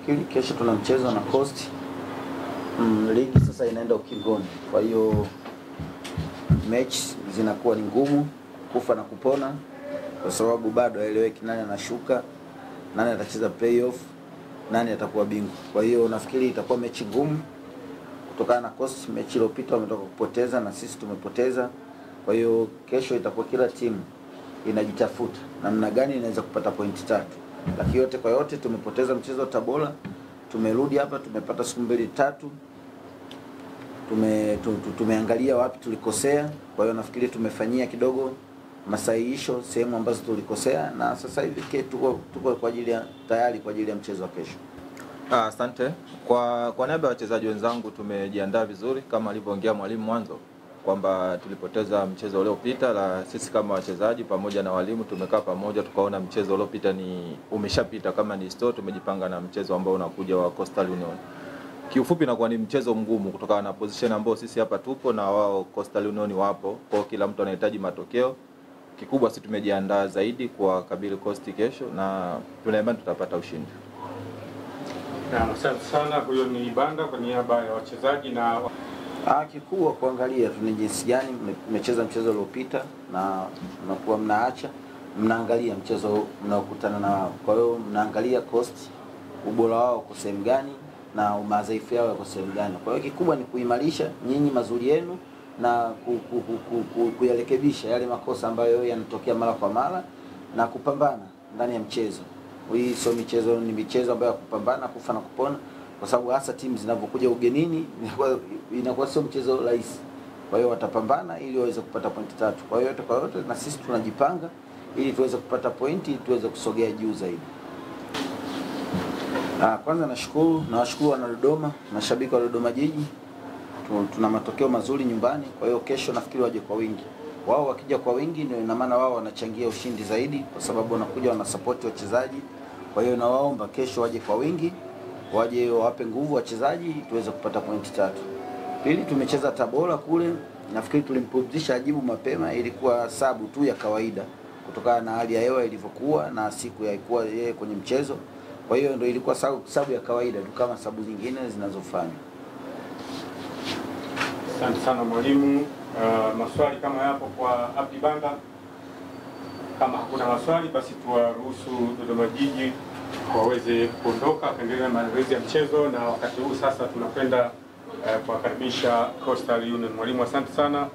nafikiri kesho tuna mchezo na Coast. Ligi sasa inaenda ukingoni. Kwa hiyo mechi zinakuwa ni ngumu, kufa na kupona, kwa sababu bado haeleweki nani anashuka, nani atacheza playoff, nani atakuwa bingwa. Kwa hiyo nafikiri itakuwa mechi ngumu kutokana na Coast mechi iliyopita wametoka kupoteza na sisi tumepoteza. Kwa hiyo kesho itakuwa kila timu inajitafuta namna gani inaweza kupata pointi 3. Lakini yote kwa yote tumepoteza mchezo wa Tabora, tumerudi hapa tumepata siku 2-3. Tumeangalia wapi tulikosea. Kwa hiyo nafikiri tumefanyia kidogo masahihisho sehemu ambazo tulikosea, na sasa hivi tuko kwa ajili ya tayari kwa ajili ya mchezo wa kesho. Asante. Kwa niaba ya wachezaji wenzangu tumejiandaa vizuri kama alivyoongea mwalimu mwanzo kwamba tulipoteza mchezo uliopita, la sisi kama wachezaji pamoja na walimu tumekaa pamoja tukaona mchezo uliopita ni umeshapita, kama ni store tumejipanga na mchezo ambao unakuja wa Coastal Union. Kiufupi inakuwa ni mchezo mgumu kutokana na position ambao sisi hapa tupo na wao Coastal Union wapo, kwa kila mtu anahitaji matokeo. Kikubwa sisi tumejiandaa zaidi kwa kabili Coast kesho na tuna imani tutapata ushindi. Asante sana. Huyo ni Banda kwa niaba ya wachezaji na kikubwa kuangalia tu ni jinsi gani mmecheza mchezo uliopita na mnakuwa mnaacha mnaangalia mchezo mnaokutana na wao. Kwa hiyo mnaangalia Coast ubora wao kwa sehemu gani na madhaifu yao kwa sehemu gani. Kwa hiyo kikubwa ni kuimarisha nyinyi mazuri yenu na kuyarekebisha yale makosa ambayo yanatokea mara kwa mara na kupambana ndani ya mchezo. Hii sio michezo, ni michezo ambayo ya kupambana kufa na kupona, kwa sababu hasa timu zinapokuja ugenini inakuwa sio mchezo rahisi. Kwa hiyo watapambana ili waweze kupata pointi 3. Kwa hiyo yote kwa yote na sisi tunajipanga ili tuweze kupata pointi, tuweze kusogea juu zaidi. Kwanza nawashukuru wana Dodoma, mashabiki wa Dodoma Jiji. Tuna matokeo mazuri nyumbani, kwa hiyo kesho nafikiri waje kwa wingi. Wao wakija kwa wingi ndio ina maana wao wanachangia ushindi zaidi, kwa sababu wanakuja wanasupport wachezaji. Kwa hiyo nawaomba kesho waje kwa wingi, waje wawape nguvu wachezaji tuweze kupata pointi 3. Pili, tumecheza Tabora kule, nafikiri tulimpumzisha Ajibu mapema, ilikuwa sabu tu ya kawaida kutokana na hali ya hewa ilivyokuwa na siku haikuwa yeye kwenye mchezo. Kwa hiyo ndio ilikuwa sabu ya kawaida tu kama sabu zingine zinazofanywa. Asante sana mwalimu. Maswali kama yapo kwa Abdi Banda? Kama hakuna maswali basi tuwaruhusu Dodoma Jiji waweze kuondoka kuendelea na mazoezi ya mchezo, na wakati huu sasa tunakwenda kuwakaribisha Coastal Union. Mwalimu asante sana.